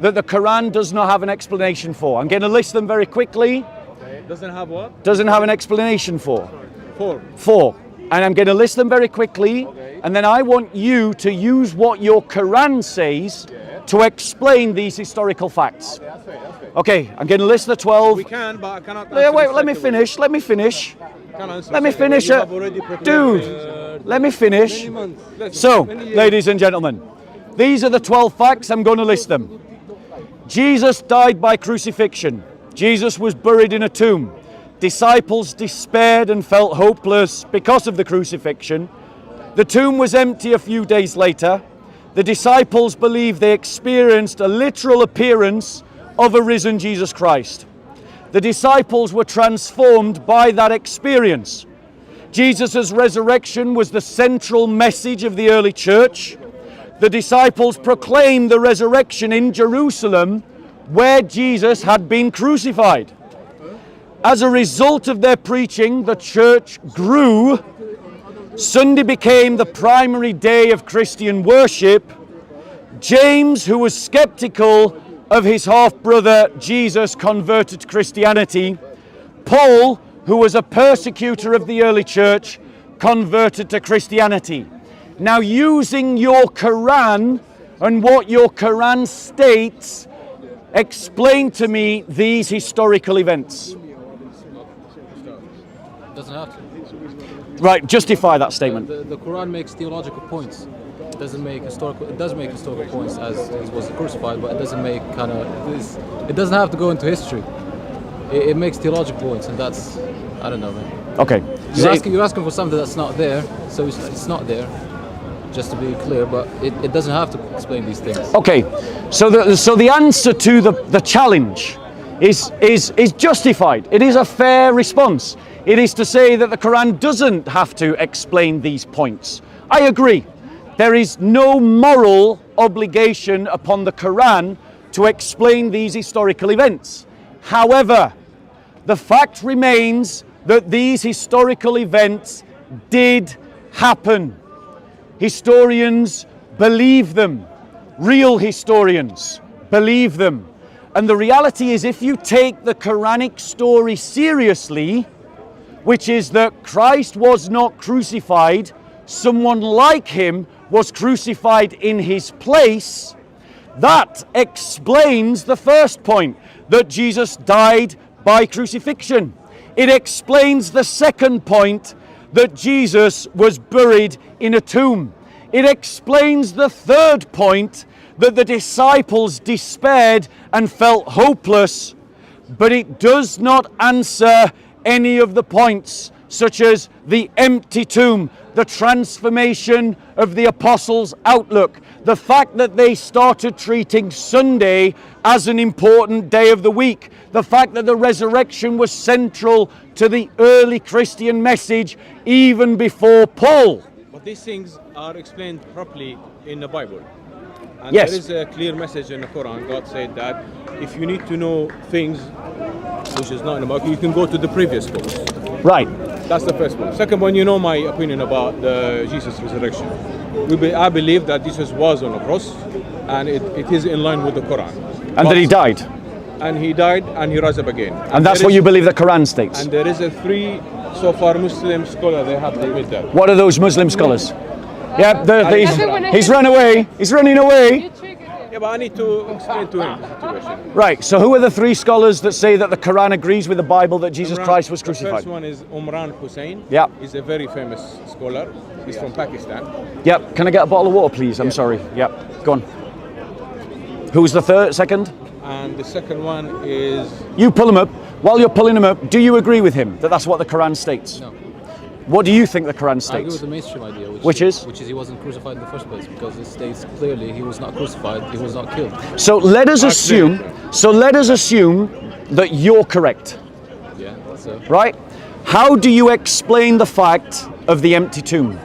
that the Quran does not have an explanation for? I'm going to list them very quickly. Okay. Doesn't have what? Doesn't have an explanation for. Four. And I'm going to list them very quickly, okay. And then I want you to use what your Quran says to explain these historical facts. Okay, that's fair. Okay, I'm going to list the 12. We can, but I cannot. Wait, let me finish. Let me finish. Let me finish. Dude, let me finish. So, ladies and gentlemen, these are the 12 facts. I'm going to list them. Jesus died by crucifixion. Jesus was buried in a tomb. Disciples despaired and felt hopeless because of the crucifixion. The tomb was empty a few days later. The disciples believed they experienced a literal appearance of a risen Jesus Christ. The disciples were transformed by that experience. Jesus' resurrection was the central message of the early church. The disciples proclaimed the resurrection in Jerusalem, where Jesus had been crucified. As a result of their preaching, the church grew. Sunday became the primary day of Christian worship. James, who was skeptical of his half-brother Jesus, converted to Christianity. Paul, who was a persecutor of the early church, converted to Christianity. Now, using your Quran and what your Quran states, explain to me these historical events. Doesn't have to. Right, justify that statement. The Quran makes theological points. It doesn't make historical. It does make historical points as he was crucified, but it doesn't make kind of this. It doesn't have to go into history. It makes theological points, and that's, I don't know, man. Okay. You're asking for something that's not there, so it's not there. Just to be clear, but it doesn't have to explain these things. Okay, so the answer to the challenge is justified. It is a fair response. It is to say that the Quran doesn't have to explain these points. I agree. There is no moral obligation upon the Quran to explain these historical events. However, the fact remains that these historical events did happen. Historians believe them. Real historians believe them. And the reality is, if you take the Quranic story seriously, which is that Christ was not crucified, someone like him was crucified in his place, that explains the first point, that Jesus died by crucifixion. It explains the second point, that Jesus was buried in a tomb. It explains the third point, that the disciples despaired and felt hopeless, but it does not answer any of the points, such as the empty tomb, the transformation of the apostles' outlook, the fact that they started treating Sunday as an important day of the week, the fact that the resurrection was central to the early Christian message even before Paul. But these things are explained properly in the Bible. And yes. There is a clear message in the Quran. God said that if you need to know things which is not in the Bible, you can go to the previous books. Right. That's the first one. Second one, you know my opinion about the Jesus resurrection. I believe that Jesus was on the cross, and it is in line with the Quran. And that he died. And he died and he rose up again. And that's what you believe the Quran states. And there is a three so far Muslim scholars they have admitted that. What are those Muslim scholars? Yeah, he's run away. He's running away. Yeah, but I need to explain to him the situation. Right, so who are the three scholars that say that the Quran agrees with the Bible that Jesus Christ was crucified? The first one is Umran Hussain. Yeah. He's a very famous scholar. He's from Pakistan. Yep. Can I get a bottle of water, please? I'm sorry. Yep. Go on. Who's the second? And the second one is... You pull him up. While you're pulling him up, do you agree with him that that's what the Quran states? No. What do you think the Quran states? I agree with the mainstream idea, which is he wasn't crucified in the first place, because it states clearly he was not crucified, he was not killed. So let us assume that you're correct. Yeah, so. Right? How do you explain the fact of the empty tomb?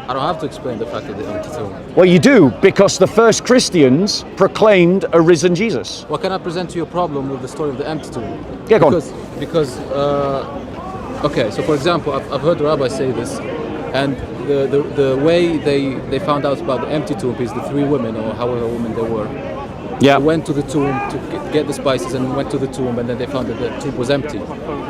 I don't have to explain the fact of the empty tomb. Well, you do, because the first Christians proclaimed a risen Jesus. What can I present to you a problem with the story of the empty tomb? Yeah, go on. Because okay, so for example, I've heard the rabbi say this, and the way they found out about the empty tomb is the three women, or however women they were, Yeah. They went to the tomb to get the spices and went to the tomb, and then they found that the tomb was empty.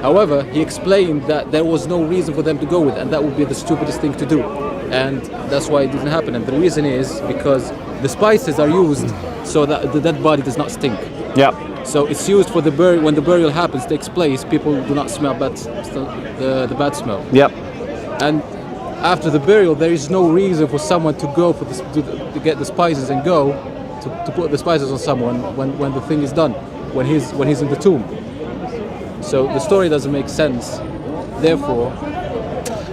However, he explained that there was no reason for them to go with it, and that would be the stupidest thing to do. And that's why it didn't happen. And the reason is because the spices are used so that the dead body does not stink. Yeah. So it's used for the burial. When the burial takes place, people do not smell the bad smell. Yep. And after the burial, there is no reason for someone to go to get the spices and go to put the spices on someone when the thing is done, when he's in the tomb. So the story doesn't make sense. Therefore,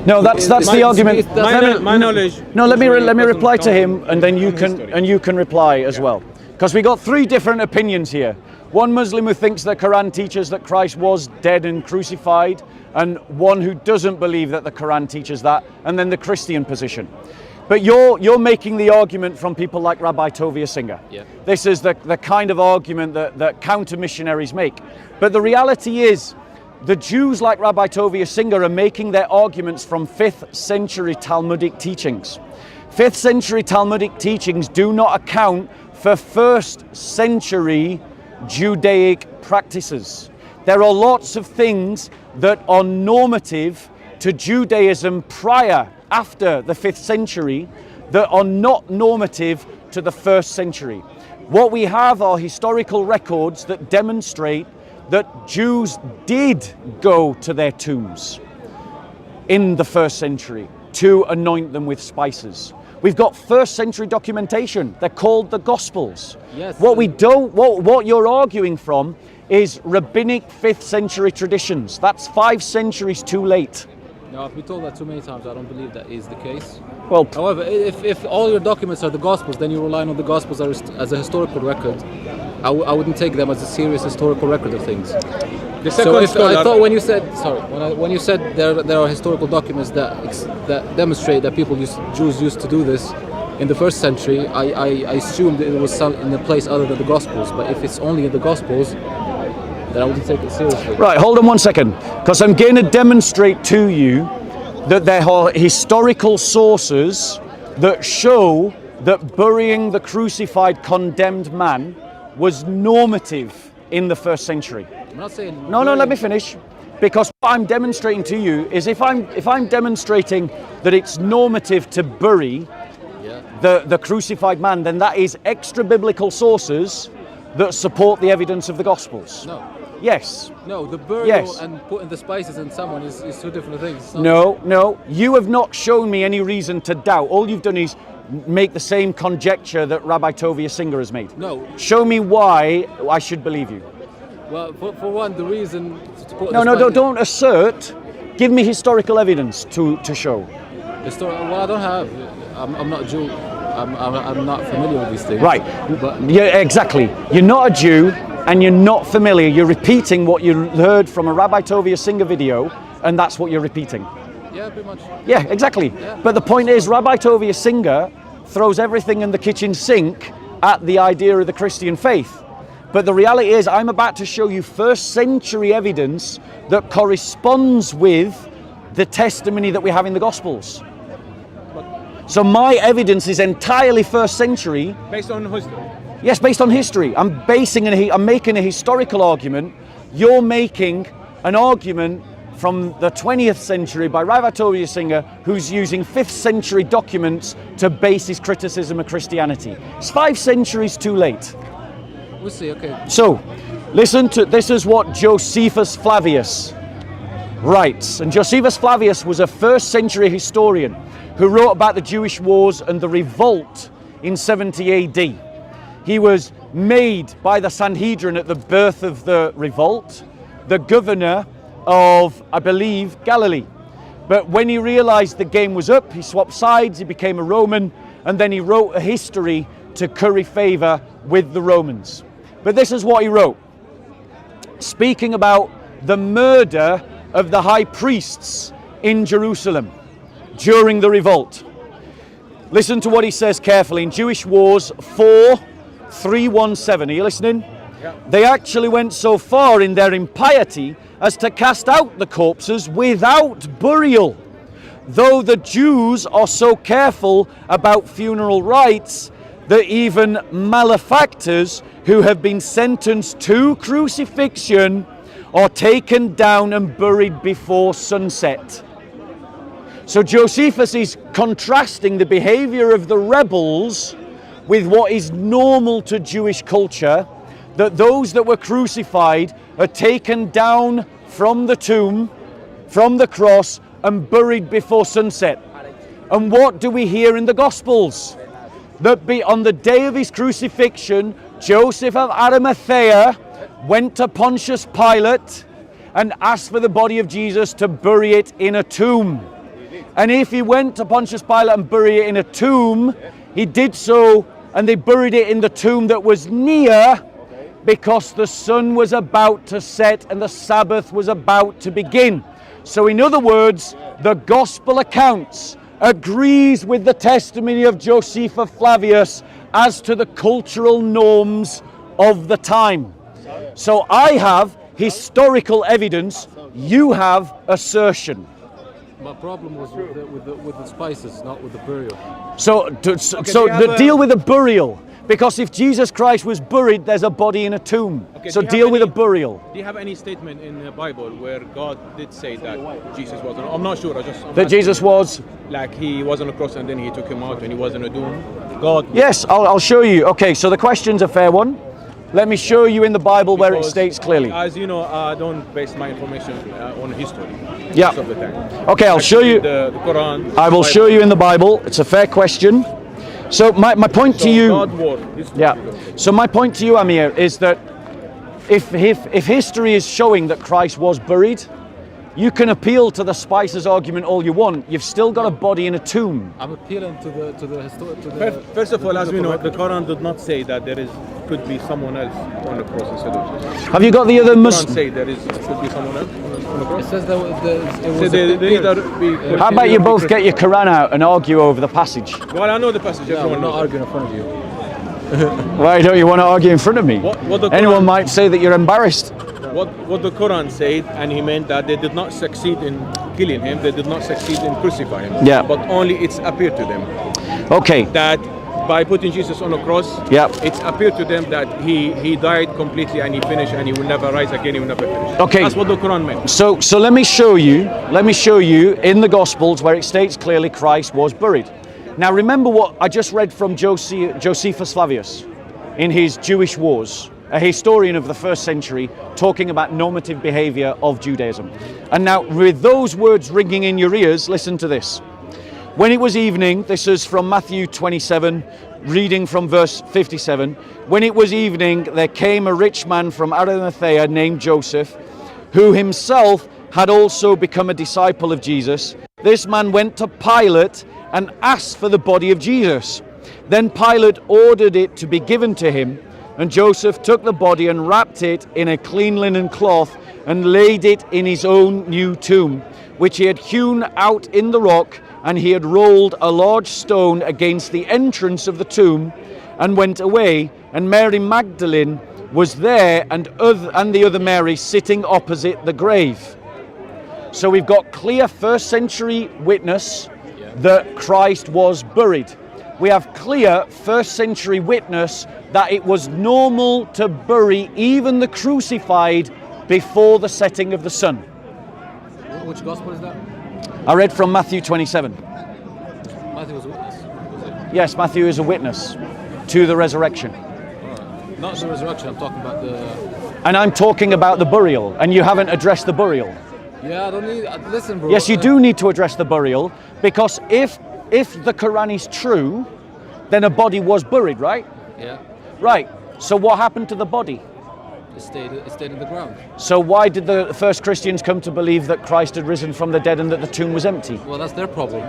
no, that's the argument. My knowledge. No, let me reply to him, and then you can reply as well, because we got three different opinions here. One Muslim who thinks the Quran teaches that Christ was dead and crucified, and one who doesn't believe that the Quran teaches that, and then the Christian position. But you're making the argument from people like Rabbi Tovia Singer. Yeah. This is the kind of argument that counter-missionaries make. But the reality is, the Jews like Rabbi Tovia Singer are making their arguments from 5th century Talmudic teachings. 5th century Talmudic teachings do not account for 1st century Judaic practices. There are lots of things that are normative to Judaism after the 5th century that are not normative to the 1st century. What we have are historical records that demonstrate that Jews did go to their tombs in the 1st century to anoint them with spices. We've got 1st century documentation. They're called the Gospels. Yes. What you're arguing from is rabbinic 5th century traditions. That's 5 centuries too late. now, I've been told that too many times. I don't believe that is the case. Well, however, if all your documents are the Gospels, then you're relying on the Gospels as a historical record. I wouldn't take them as a serious historical record of things. The second I thought when you said when you said there are historical documents that demonstrate that Jews used to do this in the 1st century, I assumed it was in a place other than the Gospels. But if it's only in the Gospels, then I wouldn't take it seriously. Right, hold on one second, because I'm going to demonstrate to you that there are historical sources that show that burying the crucified condemned man was normative in the 1st century. I'm not saying No, let me finish. Because what I'm demonstrating to you is if I'm demonstrating that it's normative to bury the crucified man, then that is extra biblical sources that support the evidence of the Gospels. No. Yes. No, the burial Yes. and putting the spices in someone is two different things. No. You have not shown me any reason to doubt. All you've done is make the same conjecture that Rabbi Tovia Singer has made. No. Show me why I should believe you. Well, for one, the reason to put Don't assert. Give me historical evidence to show. Well, I don't have. I'm not Jew. I'm not familiar with these things. Right. But Yeah, exactly. You're not a Jew and you're not familiar. You're repeating what you heard from a Rabbi Tovia Singer video, and that's what you're repeating. yeah, pretty much. Yeah, exactly. Yeah. But the point is, Rabbi Tovia Singer throws everything in the kitchen sink at the idea of the Christian faith. But the reality is, I'm about to show you 1st century evidence that corresponds with the testimony that we have in the Gospels. So my evidence is entirely 1st century. Based on history. Yes, based on history. I'm making a historical argument. You're making an argument from the 20th century by Rabbi Tovia Singer, who's using 5th century documents to base his criticism of Christianity. It's 5 centuries too late. We'll see. Okay. So, listen to this is what Josephus Flavius writes. And Josephus Flavius was a 1st century historian who wrote about the Jewish wars and the revolt in 70 AD. He was made by the Sanhedrin at the birth of the revolt, the governor of, I believe, Galilee. But when he realized the game was up, he swapped sides, he became a Roman, and then he wrote a history to curry favor with the Romans. But this is what he wrote, speaking about the murder of the high priests in Jerusalem during the revolt. Listen to what he says carefully in Jewish Wars 4:317. Are you listening? Yeah. They actually went so far in their impiety as to cast out the corpses without burial. Though the Jews are so careful about funeral rites that even malefactors who have been sentenced to crucifixion or taken down and buried before sunset. So Josephus is contrasting the behavior of the rebels with what is normal to Jewish culture, that those that were crucified are taken down from the tomb, from the cross, and buried before sunset. And what do we hear in the Gospels? That on the day of his crucifixion, Joseph of Arimathea went to Pontius Pilate and asked for the body of Jesus to bury it in a tomb. And if he went to Pontius Pilate and buried it in a tomb, he did so, and they buried it in the tomb that was near, because the sun was about to set and the Sabbath was about to begin. So in other words, the gospel accounts agrees with the testimony of Josephus Flavius as to the cultural norms of the time. So I have historical evidence, you have assertion. My problem was with the spices, not with the burial. So deal with the burial, because if Jesus Christ was buried, there's a body in a tomb. Okay, so deal with the burial. Do you have any statement in the Bible where God did say that Jesus was? I'm not sure. That Jesus was? Like he was on the cross and then he took him out and he was in a tomb. God. Yes, I'll show you. Okay, so the question's a fair one. Let me show you in the Bible where it states clearly. As you know, I don't base my information on history. Yeah. Most of the time. Okay, I'll show you. The Qur'an. I will show you in the Bible. It's a fair question. So my point to you. Yeah. So my point to you, Amir, is that if history is showing that Christ was buried, you can appeal to the spices argument all you want. You've still got a body in a tomb. I'm appealing to the First of all, as we know, the Quran did not say that could be someone else on the cross instead of Jesus. Have you got the other Muslim? Say could be someone else on the cross. It says that How about you both get your Qur'an out and argue over the passage? Well, I know the passage. Yeah, we're not arguing in front of you. Why don't you want to argue in front of me? Anyone might say that you're embarrassed. What the Quran said, and he meant that they did not succeed in killing him, they did not succeed in crucifying him. Yeah. But only it's appeared to them. Okay. That by putting Jesus on the cross, yeah, it's appeared to them that he died completely and he finished and he will never rise again, he will never finish. Okay. That's what the Quran meant. So let me show you in the Gospels where it states clearly Christ was buried. Now remember what I just read from Josephus Flavius in his Jewish Wars, a historian of the 1st century, talking about normative behavior of Judaism. And now with those words ringing in your ears, listen to this. When it was evening, this is from Matthew 27, reading from verse 57. When it was evening, there came a rich man from Arimathea named Joseph, who himself had also become a disciple of Jesus. This man went to Pilate and asked for the body of Jesus. Then Pilate ordered it to be given to him, and Joseph took the body and wrapped it in a clean linen cloth and laid it in his own new tomb, which he had hewn out in the rock, and he had rolled a large stone against the entrance of the tomb, and went away. And Mary Magdalene was there, and the other Mary sitting opposite the grave. So we've got clear 1st century witness that Christ was buried. We have clear 1st century witness that it was normal to bury even the crucified before the setting of the sun. Which gospel is that? I read from Matthew 27. Matthew was a witness, was it? Yes, Matthew is a witness to the resurrection. Right. Not the resurrection, I'm talking about the... And I'm talking about the burial, and you haven't addressed the burial. Yeah, I don't need... Listen, bro. Yes, you do need to address the burial, because if the Quran is true, then a body was buried, right? Yeah. Right. So what happened to the body? It stayed in the ground. So why did the first Christians come to believe that Christ had risen from the dead and that the tomb was empty? Well, that's their problem.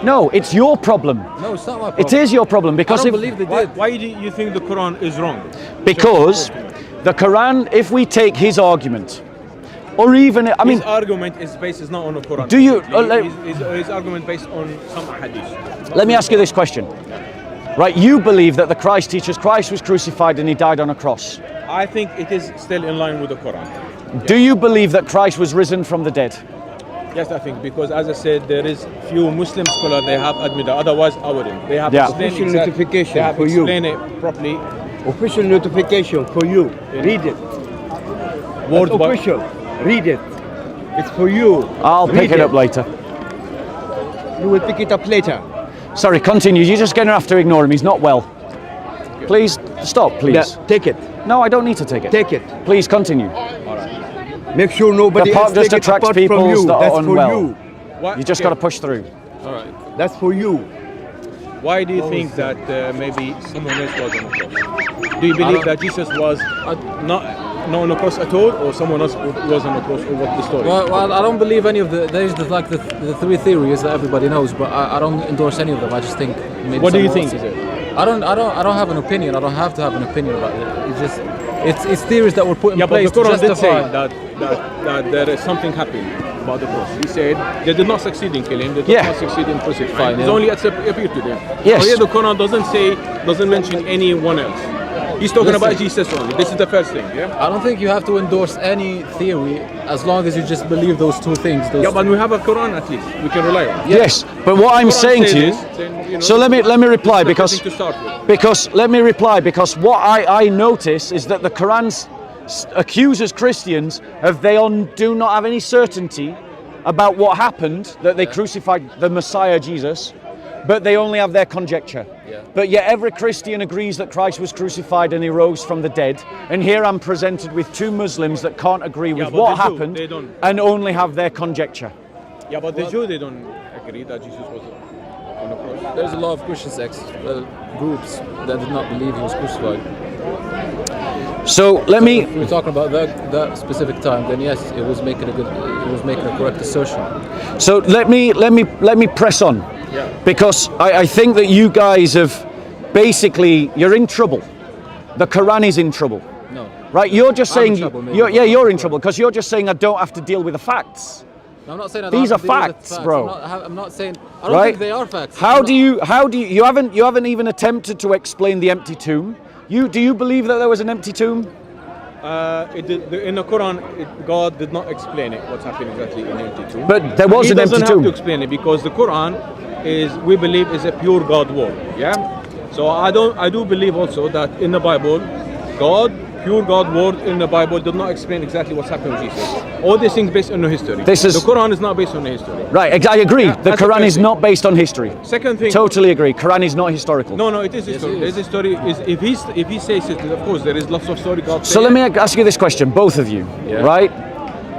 No, it's your problem. No, it's not my problem. It is your problem, because I don't believe they did. Why do you think the Quran is wrong? Because the Quran, if we take his argument, or even, I mean... His argument is based not on the Quran. Do you... his argument based on some hadith. Let me ask you this question. Right, you believe that the Christ teaches Christ was crucified and he died on a cross. I think it is still in line with the Quran. Do you believe that Christ was risen from the dead? Yes, I think, because as I said, there is few Muslim scholars they have admitted. Otherwise, I wouldn't. They have explained notification they have for you. explained it properly. Official notification for you. Read it. Word by Official. Read it. It's for you. I'll pick Read it up later. You will pick it up later. Sorry, continue. You're just going to have to ignore him. He's not well. Please stop, please. Yeah, take it. No, I don't need to take it. Take it. Please continue. Make sure nobody The park else just take it attracts apart people from you. that are That's unwell. for you. Why- You just okay. got to push through. All right. That's for you. Why do you think that maybe someone else was on the cross? Do you believe that Jesus was not on the cross at all, or someone else was on the cross, or what the story? Well, I don't believe any of the. There's like the three theories that everybody knows, but I don't endorse any of them. I just think maybe. What do you someone think else- is it? I don't have an opinion. I don't have to have an opinion about it. It's just it's theories that were put in Yeah, but place the to Quran did say justify. that there is something happened about the cross. He said they did not succeed in killing, they did Yeah. not succeed in crucifying. Fine, It's yeah. only appeared to them. Yes. So here the Quran doesn't mention anyone else. He's talking Listen. about Jesus only. This is the first thing, yeah? I don't think you have to endorse any theory as long as you just believe those two things. Those Yeah, but we have a Quran at least. We can rely on. Yes, but what I'm Quran saying say to you, this, then, you know, so let me reply this is the because first thing to start with. let me reply because what I notice is that the Quran accuses Christians of do not have any certainty about what happened, that they crucified the Messiah Jesus, but they only have their conjecture. Yeah. But yet every Christian agrees that Christ was crucified and he rose from the dead. And here I'm presented with two Muslims that can't agree with but what they do, happened they don't. and only have their conjecture. Yeah, but the Jews, they don't agree that Jesus was on the cross. There's a lot of Christian sects, groups that did not believe he was crucified. So let me If we're talking about that specific time, then yes, it was making a correct assertion. So let me press on, because I think that you guys have basically, you're in trouble. The Quran is in trouble, No. right? You're just I'm in saying trouble, maybe. you're in trouble because you're just saying I don't have to deal with the facts. No, I'm not saying I These don't are have to deal with facts, the bro. I'm not saying. I don't Right? think they are facts. How I'm do you haven't even attempted to explain the empty tomb? Do you believe that there was an empty tomb? In the Quran, God did not explain it, what's happening exactly in the empty tomb. But there was He an empty doesn't have tomb. to explain it because the Quran we believe, is a pure God word. Yeah. So I do believe also that in the Bible, pure God word in the Bible did not explain exactly what's happened with Jesus. All these things based on the history. The Quran is not based on the history. Right, I agree. Yeah, The that's the Quran first is thing. not based on history. Second thing. Totally agree. Quran is not historical. No, it is history. it is. There's a story. If he says it, of course there is lots of story. God So let me ask you this question, both of you, right?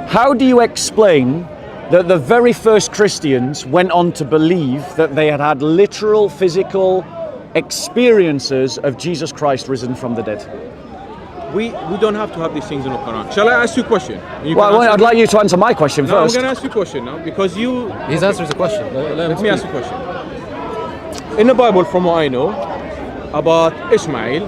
How do you explain that the very first Christians went on to believe that they had literal physical experiences of Jesus Christ risen from the dead? We don't have to have these things in the Quran. Shall I ask you a question? You Well, can answer I'd me? like you to answer my question No, I'm first. going to ask you a question now because you. His answer is a question. Let me ask you a question. In the Bible, from what I know, about Ishmael.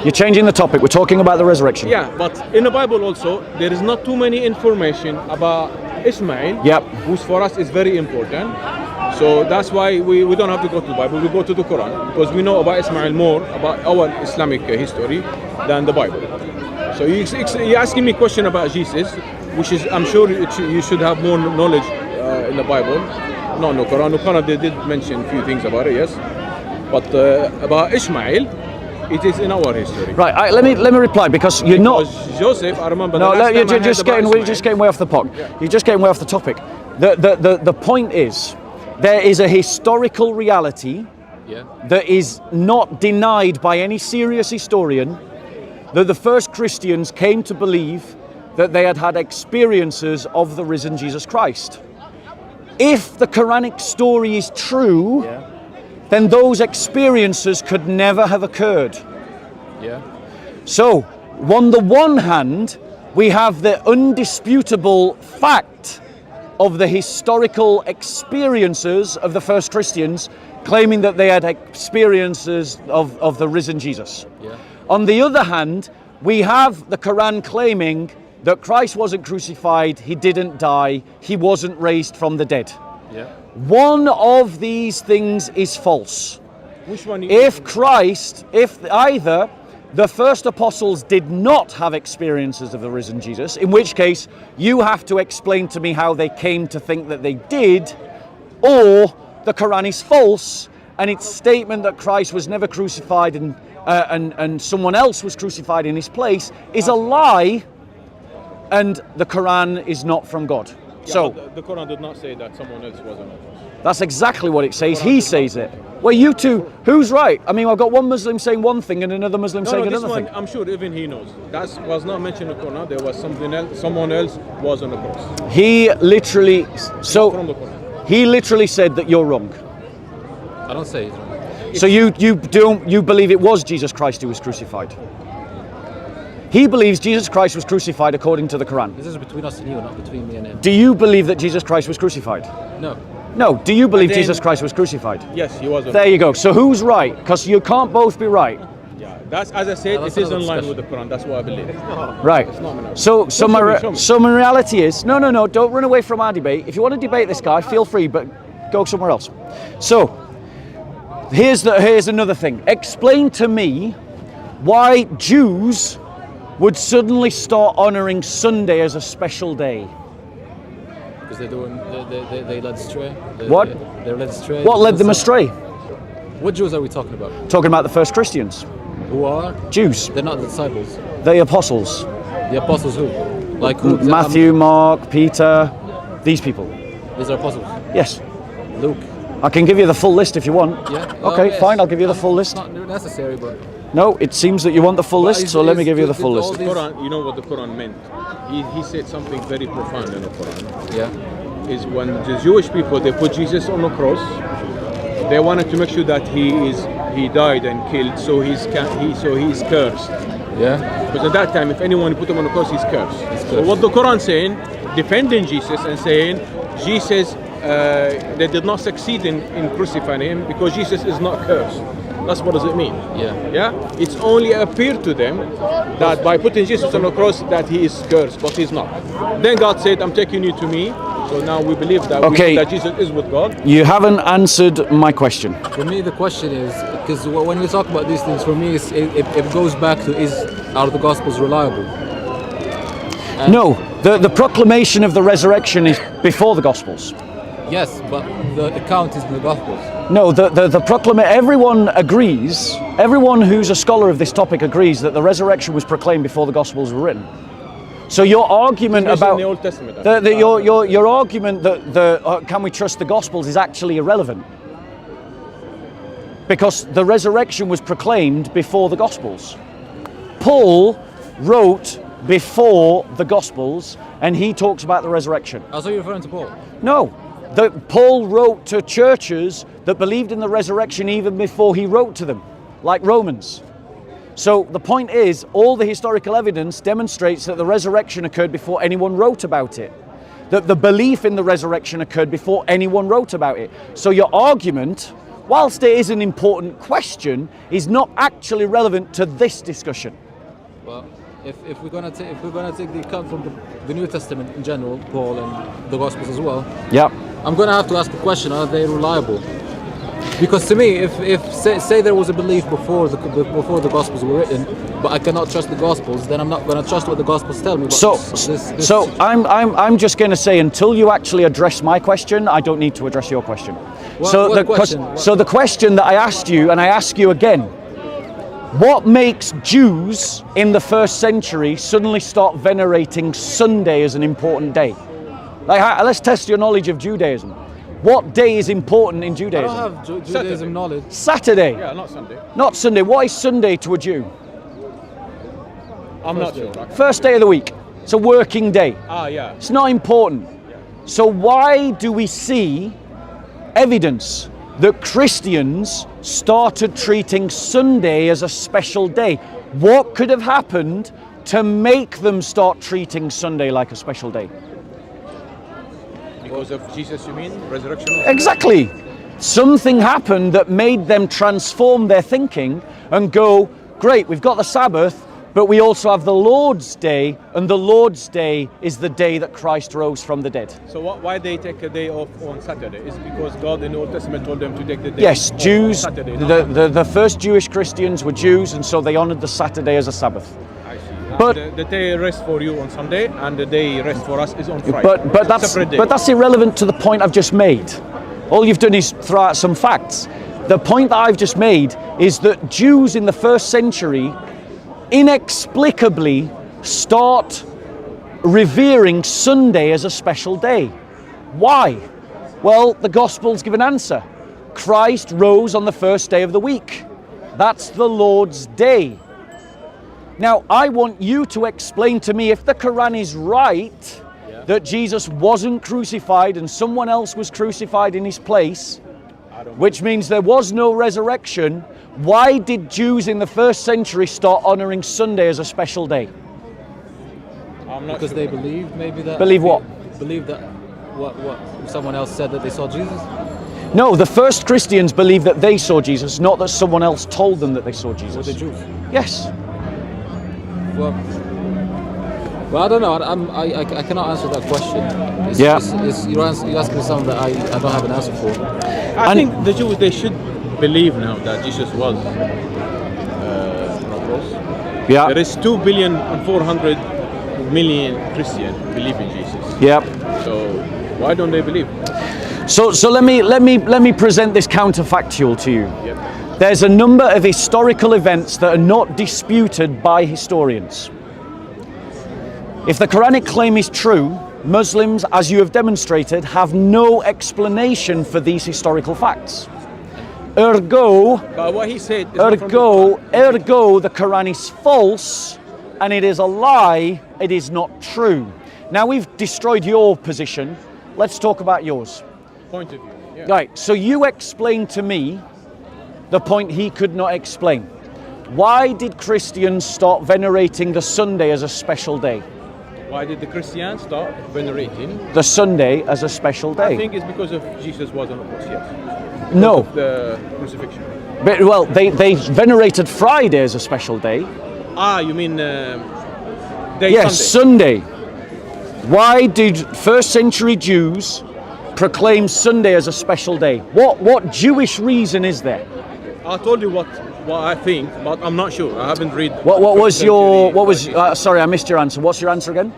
You're changing the topic. We're talking about the resurrection. Yeah, but in the Bible also, there is not too many information about Ishmael. Yep. Which for us is very important. So that's why we don't have to go to the Bible. We go to the Quran because we know about Ishmael more about our Islamic history than the Bible. So you're asking me a question about Jesus, which is I'm sure you should have more knowledge in the Bible. No, Quran. The Quran they did mention a few things about it, yes. But about Ishmael, it is in our history. Right. Let me reply because you're not. Because Joseph, I remember. No, the last you're time I heard just about getting Ishmael. just getting way off the pot. You're just getting way off the topic. The point is, there is a historical reality that is not denied by any serious historian, that the first Christians came to believe that they had experiences of the risen Jesus Christ. If the Quranic story is true, then those experiences could never have occurred. So, on the one hand, we have the undisputable fact of the historical experiences of the first Christians claiming that they had experiences of the risen Jesus. On the other hand, we have the Quran claiming that Christ wasn't crucified, he didn't die, he wasn't raised from the dead. One of these things is false. Which one? If either the first apostles did not have experiences of the risen Jesus, in which case you have to explain to me how they came to think that they did, or the Quran is false and its statement that Christ was never crucified and someone else was crucified in his place is a lie, and the Quran is not from God. Yeah, So but the Quran did not say that someone else was on the cross. that's exactly what it says. He says it. Well, you two, who's right? I mean, I've got one Muslim saying one thing and another Muslim saying this another one, thing. I'm sure even he knows. That was not mentioned in the Quran. There was something else. Someone else was on the cross. He literally, From so the Quran. he literally said that you're wrong. I don't say it's wrong. So you believe it was Jesus Christ who was crucified. He believes Jesus Christ was crucified according to the Quran. This is between us and you, not between me and him. Do you believe that Jesus Christ was crucified? No. No. Do you believe And then- Jesus Christ was crucified? Yes, he was. On There you go. So who's right? Because you can't both be right. Yeah, that's as I said. That's It is another in line discussion. with the Quran. That's what I believe. Right. not enough. So Show me. my reality is no. Don't run away from our debate. If you want to debate this guy, feel free, but go somewhere else. So here's another thing. Explain to me why Jews would suddenly start honouring Sunday as a special day. Because they led astray. What? They're led astray. What led them astray? What Jews are we talking about? Talking about the first Christians, Who are? Jews, They're not the disciples. the apostles, The apostles who? Like who? Matthew, Mark, Peter, these people. These are apostles. Yes. Luke. I can give you the full list if you want. Yeah. Okay, yes. fine, I'll give you the full It's list. not necessary, but No, it seems that you want the full But list, is- so let me is- give you the is full all list. The Quran, you know what the Quran meant. He said something very profound in the Quran. yeah. Is when the Jewish people they put Jesus on the cross, they wanted to make sure that he died and killed, so he's cursed. Yeah. Because at that time, if anyone put him on the cross, he's cursed. So cursed. what the Quran saying, defending Jesus and saying Jesus they did not succeed in crucifying him because Jesus is not cursed. That's what does it mean? Yeah. Yeah, it's only appeared to them that by putting Jesus on the cross that he is cursed, but he's not. Then God said, "I'm taking you to me." So now we believe that, Okay. that Jesus is with God. You haven't answered my question. For me, the question is because when we talk about these things, for me, it goes back to are the Gospels reliable? And No, the proclamation of the resurrection is before the Gospels. Yes, but the account is in the Gospels. No, the proclamation, everyone agrees, everyone who's a scholar of this topic agrees that the resurrection was proclaimed before the Gospels were written. So your argument Especially about in the Old Testament. your argument that can we trust the Gospels is actually irrelevant, because the resurrection was proclaimed before the Gospels. Paul wrote before the Gospels, and he talks about the resurrection. I saw you referring to Paul. No, Paul wrote to churches that believed in the resurrection even before he wrote to them, like Romans. So the point is, all the historical evidence demonstrates that the resurrection occurred before anyone wrote about it. That the belief in the resurrection occurred before anyone wrote about it. So your argument, whilst it is an important question, is not actually relevant to this discussion. Well, if we're gonna take the account from the New Testament in general, Paul and the Gospels as well, Yeah. I'm gonna have to ask the question: are they reliable? Because to me, if say there was a belief before the Gospels were written, but I cannot trust the Gospels, then I'm not gonna trust what the Gospels tell me. About So I'm just going to say, until you actually address my question, I don't need to address your question. What question? So the question that I asked you, and I ask you again, what makes Jews in the first century suddenly start venerating Sunday as an important day? Like, let's test your knowledge of Judaism. What day is important in I Judaism? don't have Judaism Saturday. knowledge. Saturday, Yeah, not Sunday. not Sunday. What is Sunday to a Jew? I'm not First sure. First day of the week. It's a working day. Yeah. It's not important. So why do we see evidence that Christians started treating Sunday as a special day? What could have happened to make them start treating Sunday like a special day? Because of Jesus, you mean? Resurrection? Exactly. Something happened that made them transform their thinking and go, great, we've got the Sabbath, but we also have the Lord's Day, and the Lord's Day is the day that Christ rose from the dead. So why they take a day off on Saturday? Is because God in the Old Testament told them to take the day Yes, off Jews, on Saturday. not the first Jewish Christians were Jews, and so they honored the Saturday as a Sabbath. I see. But- And the day rest for you on Sunday, and the day rest for us is on Friday. But Separate day. that's irrelevant to the point I've just made. All you've done is throw out some facts. the point that I've just made is that Jews in the first century inexplicably start revering Sunday as a special day. Why? Well, the Gospels give an answer. Christ rose on the first day of the week. That's the Lord's day. Now, I want you to explain to me, if the Quran is right, that Jesus wasn't crucified and someone else was crucified in his place, which means there was no resurrection, why did Jews in the first century start honoring Sunday as a special day? Because they believed maybe that. Believe what? Believe that what someone else said that they saw Jesus. No, the first Christians believed that they saw Jesus, not that someone else told them that they saw Jesus. Were they Jews? Yes. Well, I don't know. I cannot answer that question. You're asking me something that I don't have an answer for. I think the Jews, they should believe now that Jesus was on the cross. Yeah. There is 2,400,000,000 Christians believe in Jesus. Yeah. So why don't they believe? So let me present this counterfactual to you. Yep. There's a number of historical events that are not disputed by historians. If the Quranic claim is true, Muslims, as you have demonstrated, have no explanation for these historical facts. Ergo, But what he said is not from the ergo, the Quran is false, and it is a lie, it is not true. Now we've destroyed your position, let's talk about yours. point of view. Yeah. Right, so you explain to me the point he could not explain. Why did Christians start venerating the Sunday as a special day? Why did the Christians start venerating? The Sunday as a special day? I think it's because of Jesus was on the cross, yes. No. Because of the crucifixion. But, well, they venerated Friday as a special day. Ah, you mean day Yes, Sunday? Sunday. Why did first century Jews proclaim Sunday as a special day? What Jewish reason is there? I told you what I think, but I'm not sure. I haven't read. Sorry, I missed your answer. What's your answer again?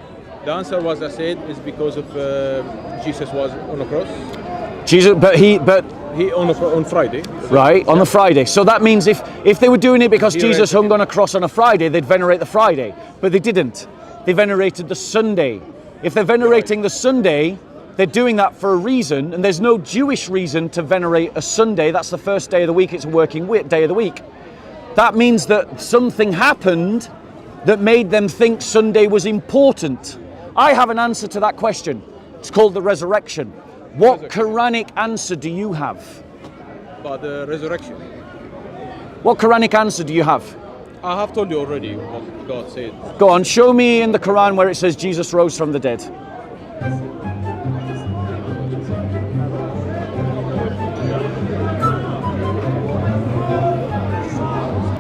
The answer was, I said, is because of Jesus was on the cross. Jesus, but he On Friday. right on the Friday. So that means if they were doing it because Jesus hung on a cross on a Friday, they'd venerate the Friday. But they didn't. They venerated the Sunday. If they're venerating the Sunday, they're doing that for a reason, and there's no Jewish reason to venerate a Sunday. That's the first day of the week. It's a working day of the week. That means that something happened that made them think Sunday was important. I have an answer to that question. It's called the resurrection. What Quranic answer do you have? But the resurrection. What Quranic answer do you have? I have told you already what God said. Go on, show me in the Quran where it says Jesus rose from the dead.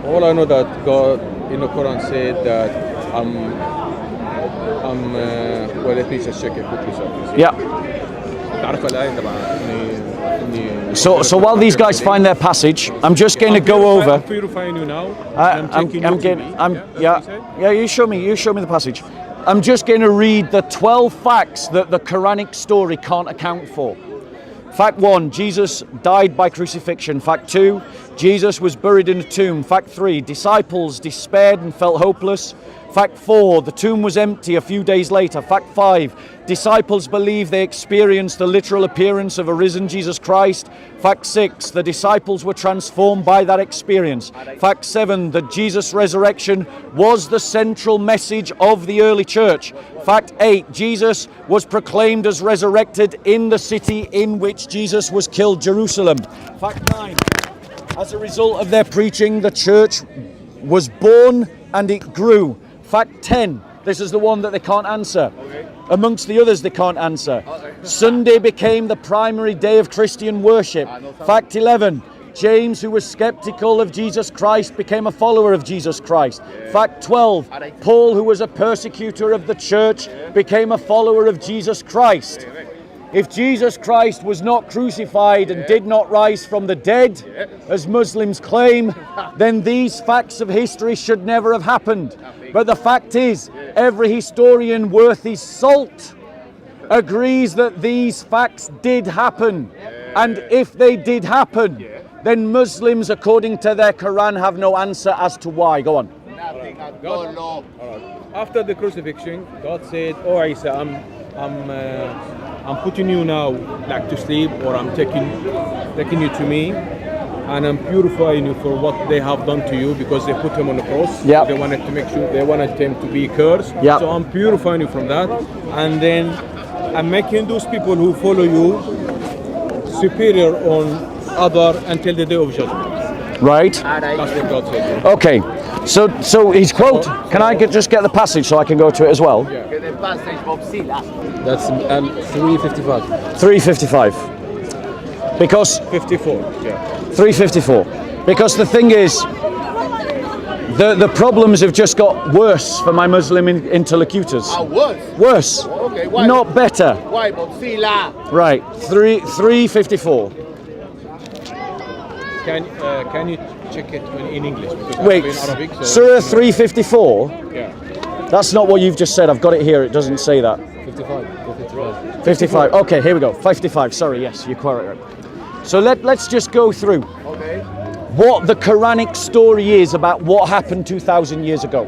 All I know that God in the Quran said that well, let me just check it quickly so I can see. Yeah. تعرف الآية طبعا إني So while these guys find their passage, I'm just going to go over. I'm purifying you now. You show me the passage. I'm just going to read the 12 facts that the Quranic story can't account for. Fact 1, Jesus died by crucifixion. Fact 2, Jesus was buried in a tomb. Fact 3, disciples despaired and felt hopeless. Fact 4, the tomb was empty a few days later. Fact 5, disciples believe they experienced the literal appearance of a risen Jesus Christ. Fact 6, the disciples were transformed by that experience. Fact 7, that Jesus' resurrection was the central message of the early church. Fact 8, Jesus was proclaimed as resurrected in the city in which Jesus was killed, Jerusalem. Fact 9, as a result of their preaching, the church was born and it grew. Fact 10, this is the one that they can't answer. Amongst the others they can't answer. Sunday became the primary day of Christian worship. Fact 11, James, who was skeptical of Jesus Christ, became a follower of Jesus Christ. Fact 12, Paul, who was a persecutor of the church, became a follower of Jesus Christ. If Jesus Christ was not crucified and did not rise from the dead, as Muslims claim, then these facts of history should never have happened. But the fact is, every historian worth his salt agrees that these facts did happen. And if they did happen, then Muslims, according to their Quran, have no answer as to why. Go on. God, after the crucifixion, God said, "Oh Isa, I'm putting you now like to sleep, or I'm taking you to me, and I'm purifying you for what they have done to you, because they put him on the cross. Yeah. They wanted to make sure, they wanted him to be cursed. Yeah. So I'm purifying you from that, and then I'm making those people who follow you superior on other until the day of judgment." Right. That's what God said. Okay. So his quote. Can I just get the passage so I can go to it as well? That's 355. 355. Because 54. Yeah. 354. Because the thing is, the problems have just got worse for my Muslim interlocutors. Worse. Worse. Okay, why? Not better. Why? But Right. 354. Can you check it in English? Because I Wait. have in Arabic, so Surah 354. yeah. That's not what you've just said. I've got it here. It doesn't say that. 55. 55. 55. Okay, here we go. 55. Sorry, yes, you're quite right. So let's just go through what the Quranic story is about what happened 2,000 years ago.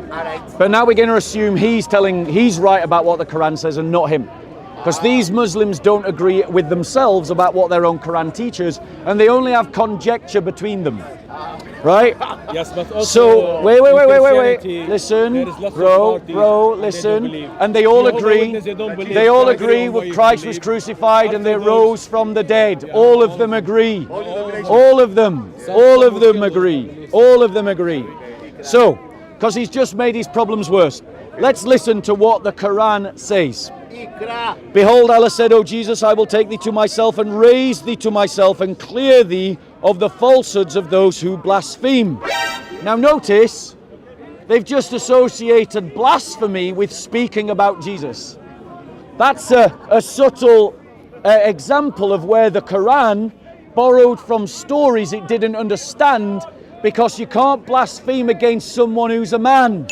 But now we're going to assume he's right about what the Quran says and not him. Because these Muslims don't agree with themselves about what their own Quran teaches, and they only have conjecture between them. Right? Yes, but also So wait. Christianity, Listen, there is lots of bro, parties listen. and they don't believe. And they all Jehovah's agree. Witnesses, they don't believe. They all Christ agree on what with you Christ was believe. crucified and they Orthodox. rose from the dead. All of them agree. All of them agree. All of them agree. So, because he's just made his problems worse, let's listen to what the Quran says. Behold, Allah said, O Jesus, I will take thee to myself and raise thee to myself and clear thee of the falsehoods of those who blaspheme. Now notice, they've just associated blasphemy with speaking about Jesus. That's a subtle example of where the Quran borrowed from stories it didn't understand, because you can't blaspheme against someone who's a man.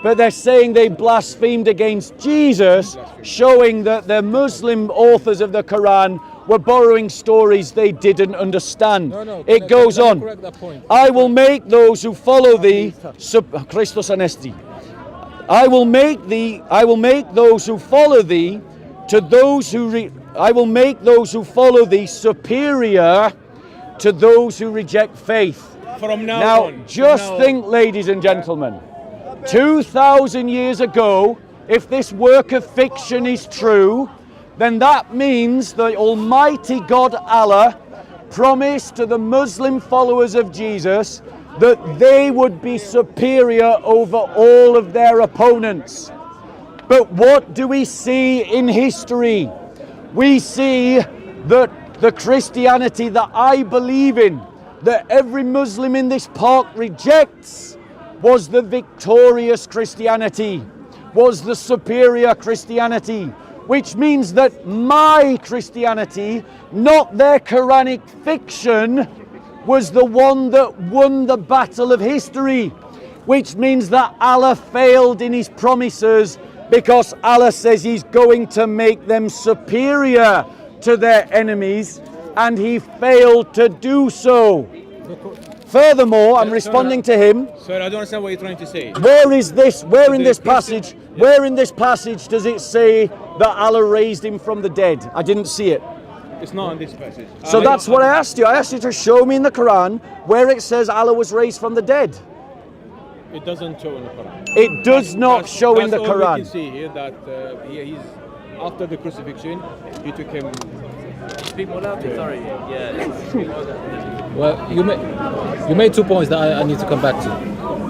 But they're saying they blasphemed against Jesus, showing that the Muslim authors of the Quran were borrowing stories they didn't understand. It goes on. I will make those who follow thee, Christos Anesti. I will make those who follow thee to those who I will make those who follow thee superior to those who reject faith. From now on. Just think, ladies and gentlemen, 2,000 years ago, if this work of fiction is true, then that means the Almighty God Allah promised to the Muslim followers of Jesus that they would be superior over all of their opponents. But what do we see in history? We see that the Christianity that I believe in, that every Muslim in this park rejects, was the victorious Christianity, was the superior Christianity, which means that my Christianity, not their Quranic fiction, was the one that won the battle of history, which means that Allah failed in his promises, because Allah says he's going to make them superior to their enemies, and he failed to do so. Furthermore, I'm responding to him. Sir, I don't understand what you're trying to say. Where is this? Where in this passage? Where in this passage does it say that Allah raised him from the dead? I didn't see it. It's not in this passage. So that's what I asked you. I asked you to show me in the Quran where it says Allah was raised from the dead. It doesn't show in the Quran. It does not show in the That's all we Quran. can see here, that he's after the crucifixion, he took him. Speak more loudly, sorry. Yeah. Well, you made 2 points that I need to come back to,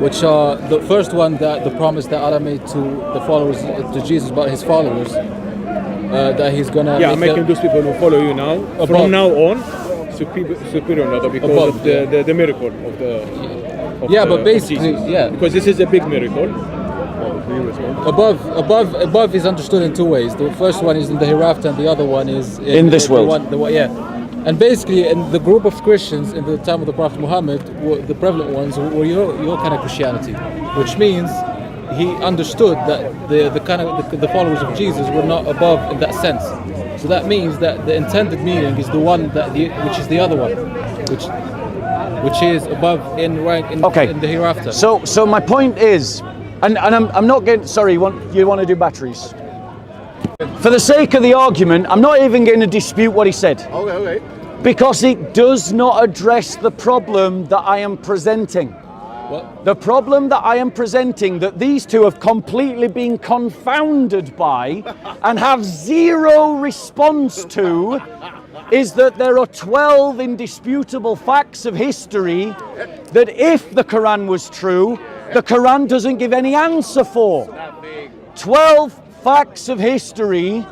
which are the first one, that the promise that Allah made to the followers, to Jesus, about his followers, that he's gonna making those people who follow you now from now on superior another because above, of the miracle of the but basically, Jesus. yeah, because this is a big miracle. above is understood in two ways. The first one is in the hereafter, and the other one is In this world. And basically, in the group of Christians in the time of the Prophet Muhammad, the prevalent ones were your kind of Christianity, which means he understood that the followers of Jesus were not above in that sense. So that means that the intended meaning is the one which is the other one, which which is above in rank in, Okay. in the hereafter. So my point is, and I'm not getting, sorry, you want to do batteries? For the sake of the argument, I'm not even going to dispute what he said. Okay. Because it does not address the problem that I am presenting. What? The problem that I am presenting, that these two have completely been confounded by and have zero response to, is that there are 12 indisputable facts of history that if the Quran was true, the Quran doesn't give any answer for. 12 facts of history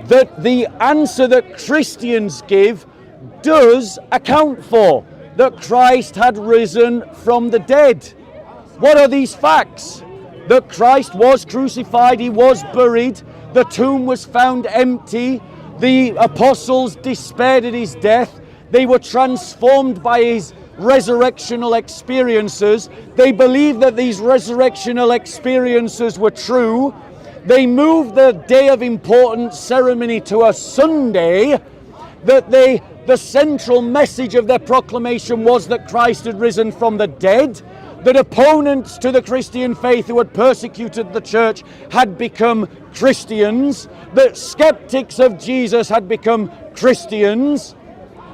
that the answer that Christians give does account for, that Christ had risen from the dead. What are these facts? That Christ was crucified, he was buried, the tomb was found empty, the apostles despaired at his death, they were transformed by his resurrectional experiences, they believed that these resurrectional experiences were true, they moved the day of important ceremony to a Sunday, that the central message of their proclamation was that Christ had risen from the dead, that opponents to the Christian faith who had persecuted the church had become Christians, that skeptics of Jesus had become Christians,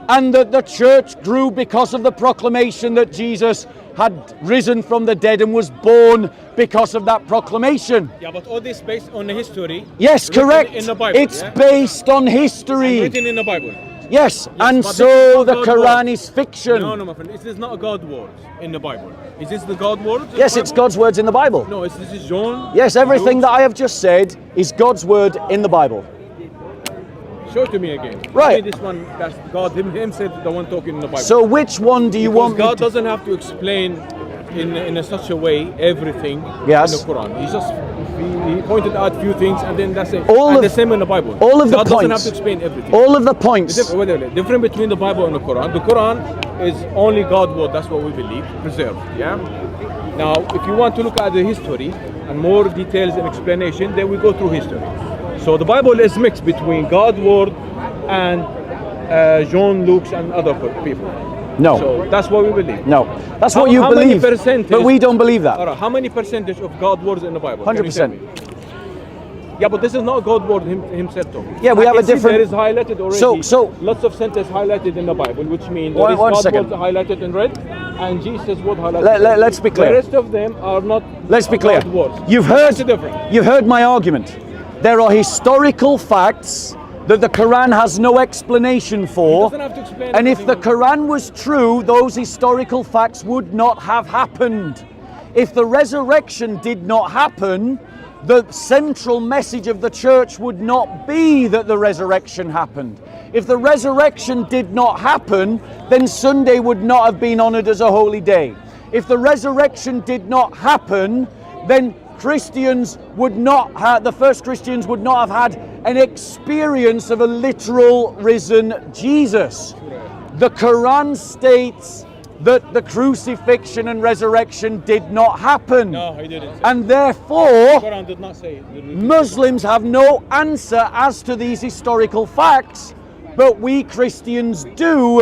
and that the church grew because of the proclamation that Jesus had risen from the dead and was born because of that proclamation. Yeah, but all this based on the history. Yes, written correct. In the Bible, It's yeah? based on history. Written in the Bible. Yes, and but this is so not the God's Quran word. is fiction. No, my friend. This is not God words in the Bible. Is this the God words? in Yes, the it's Bible? God's words in the Bible. No, this is John. Yes, everything Luke. that I have just said is God's word in the Bible. Show it to me again. Right. Give me this one. That's God himself, the one talking in the Bible. So which one do you because want me God to... doesn't have to explain in a such a way everything Yes. in the Quran. He pointed out a few things and then that's it. All and of- the same in the Bible. all of the God doesn't have points. to explain everything. All of the points. The difference between the Bible and the Quran is only God word. That's what we believe, preserved. Yeah. Now, if you want to look at the history and more details and explanation, then we go through history. So the Bible is mixed between God word and John, Luke, and other people. No, So that's what we believe. no. That's what How- you how many believe. percentage- But we don't believe All that. right, how many percentage of God words in the Bible? Can you tell 100%. me? Yeah, but this is not God word himself talking. Yeah, we I have can a see different- There is highlighted already. So- lots of sentences highlighted in the Bible, which means there One- is one God second. word highlighted in red, and Jesus word highlighted. in red. Let's be clear. The rest of them are not. Let's be clear. God words. You've heard, That's the difference. you've heard my argument. There are historical facts that the Quran has no explanation for. doesn't have to explain And if the everything. Quran was true, those historical facts would not have happened. If the resurrection did not happen, the central message of the church would not be that the resurrection happened. If the resurrection did not happen, then Sunday would not have been honored as a holy day. If the resurrection did not happen, then Christians would not have, the first Christians would not have had an experience of a literal risen Jesus. The Quran states that the crucifixion and resurrection did not happen. No, he didn't. And The therefore, Quran did not say it. Muslims have no answer as to these historical facts, but we Christians do,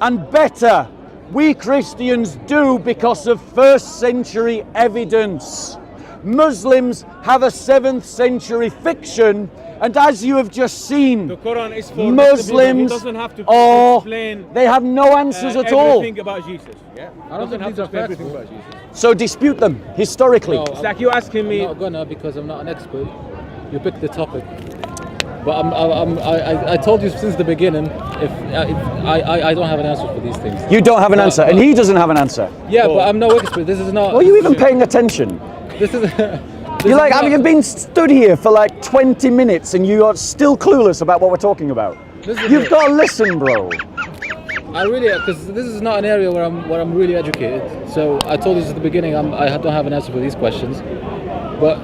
and better. We Christians do because of first century evidence. Muslims have a 7th century fiction, and as you have just seen, The Quran is for Muslims He doesn't have to are, explain they have no answers at all. everything about Jesus. Yeah. I don't Doesn't think have these to are explain facts, everything bro. about Jesus. So dispute them historically. No, It's like you asking me. I'm not gonna because I'm not an expert. You picked the topic, but I told you since the beginning. If I don't have an answer for these things. You don't have an answer, and he doesn't have an answer. Yeah, but I'm no expert. This is not. Are you even paying attention? This is. You're like, I mean, you've been stood here for like 20 minutes and you are still clueless about what we're talking about. This is You've it. got to listen, bro. I really, because this is not an area where I'm really educated. So I told you at the beginning, I don't have an answer for these questions. But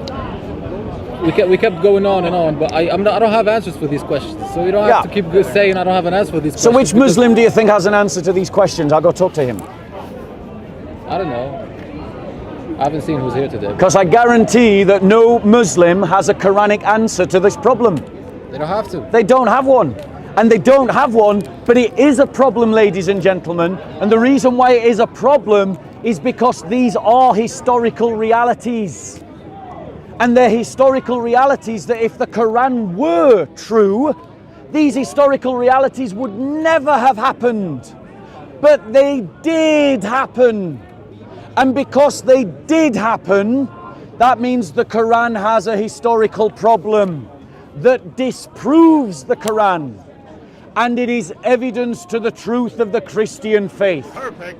we kept going on and on. But I don't have answers for these questions. So you don't have Yeah. to keep saying I don't have an answer for these So questions. which because- Muslim do you think has an answer to these questions? I'll go talk to him. I don't know. I haven't seen who's here today. Because I guarantee that no Muslim has a Quranic answer to this problem. They don't have to. They don't have one. and they don't have one, but it is a problem, ladies and gentlemen. And the reason why it is a problem is because these are historical realities. And they're historical realities that if the Quran were true, these historical realities would never have happened. But they did happen. And because they did happen, that means the Quran has a historical problem that disproves the Quran. And it is evidence to the truth of the Christian faith. Perfect.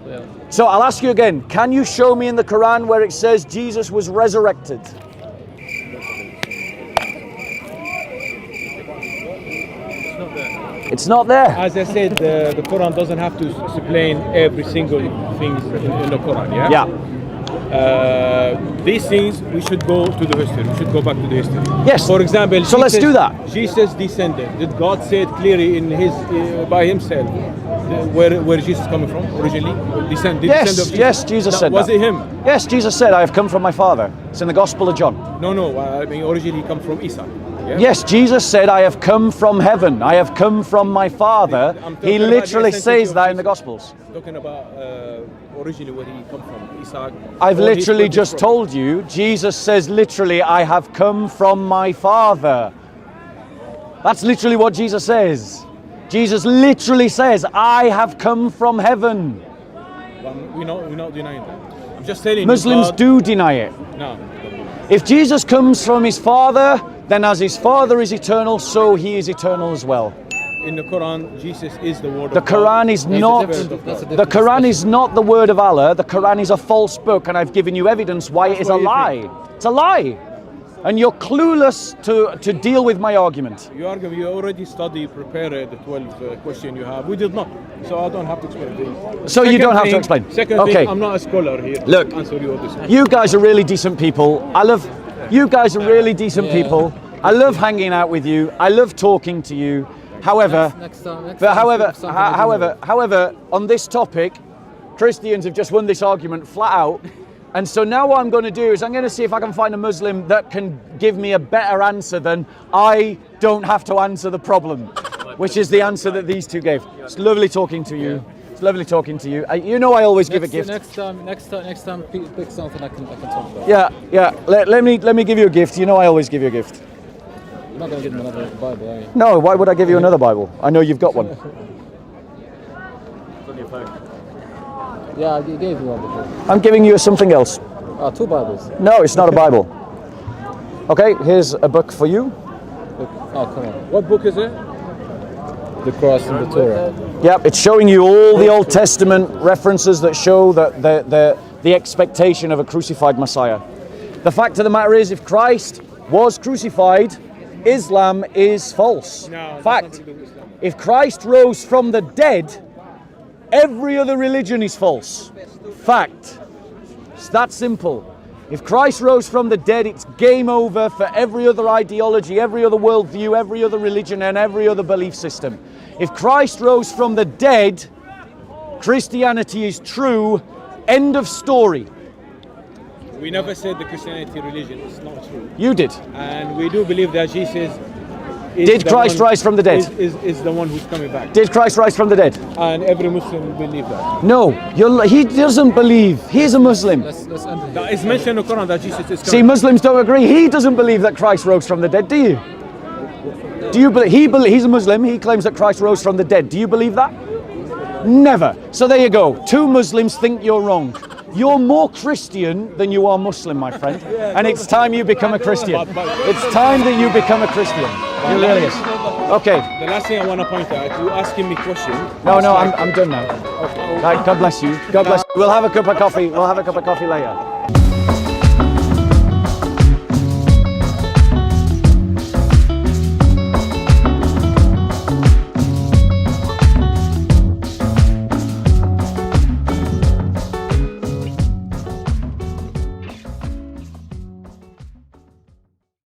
Yeah. So I'll ask you again, can you show me in the Quran where it says Jesus was resurrected? It's not there. As I said, the Quran doesn't have to explain every single thing in the Quran, yeah? Yeah. These things, we should go to the history. We should go back to the history. Yes. For example, So let's do that. Jesus descended. Did God say it clearly in his by himself where Jesus coming from originally? Descend of Yes, Jesus? yes, Jesus said Was that. it him? Yes, Jesus said, I have come from my Father. It's in the Gospel of John. No. I mean, originally he come from Isa. Yeah? Yes, Jesus said, I have come from heaven. I have come from my Father. I'm talking He about literally the essence says of that in the Jesus. Gospels. Talking about originally where he come from, Isaac. I've or his literally just from. told you, Jesus says literally, I have come from my Father. That's literally what Jesus says. Jesus literally says, I have come from heaven. We're not denying that. I'm just telling Muslims you. God, do deny it. No. If Jesus comes from his Father, then as his Father is eternal, so he is eternal as well. In the Quran, Jesus is the word The of God. Quran is not That's a the different Quran is not the word of Allah. The Quran is a false book, and I've given you evidence why it is a what you lie. It's a lie. And you're clueless to deal with my argument. You argue, you already prepared the 12 question you have. We did not, so I don't have to explain. So you don't have to explain. Second Okay. thing, I'm not a scholar here. Look. To answer you all this. You guys are really decent people. You guys are really decent Yeah. people. I love hanging out with you. I love talking to you. However, Next time, however, on this topic, Christians have just won this argument flat out. And so now what I'm going to do is I'm going to see if I can find a Muslim that can give me a better answer than I don't have to answer the problem, which is the answer that these two gave. It's lovely talking to you. It's lovely talking to you. You know I always give a gift. Next time, pick something I can talk about. Yeah. Let me give you a gift. You know I always give you a gift. You're not gonna give me another Bible, are you? No, why would I give you another Bible? I know you've got one. Yeah, I gave you one before. I'm giving you something else. 2 Bibles. No, it's not a Bible. Okay, here's a book for you. Oh, come on. What book is it? The cross and the Torah. Yep, it's showing you all the Old Testament references that show that the expectation of a crucified Messiah. The fact of the matter is, if Christ was crucified, Islam is false. No, Fact. If Christ rose from the dead, every other religion is false. Fact. It's that simple. If Christ rose from the dead, it's game over for every other ideology, every other worldview, every other religion, and every other belief system. If Christ rose from the dead, Christianity is true. End of story. We never said the Christianity religion is not true. You did. And we do believe that Jesus is Did the Christ one- rise from the dead? Is the one who's coming back. Did Christ rise from the dead? And every Muslim believe that. No, he doesn't believe. He's a Muslim. Let's end it. It's mentioned in the Quran that Jesus is See, coming. Muslims don't agree. He doesn't believe that Christ rose from the dead, do you? Do you believe? He's a Muslim. He claims that Christ rose from the dead. Do you believe that? Never. So there you go. 2 Muslims think you're wrong. You're more Christian than you are Muslim, my friend. And it's time you become a Christian. It's time that you become a Christian. It really is. Okay. The last thing I want to point out, you asking me questions. No, I'm done now. Right, God bless you. God bless you. We'll have a cup of coffee. We'll have a cup of coffee later.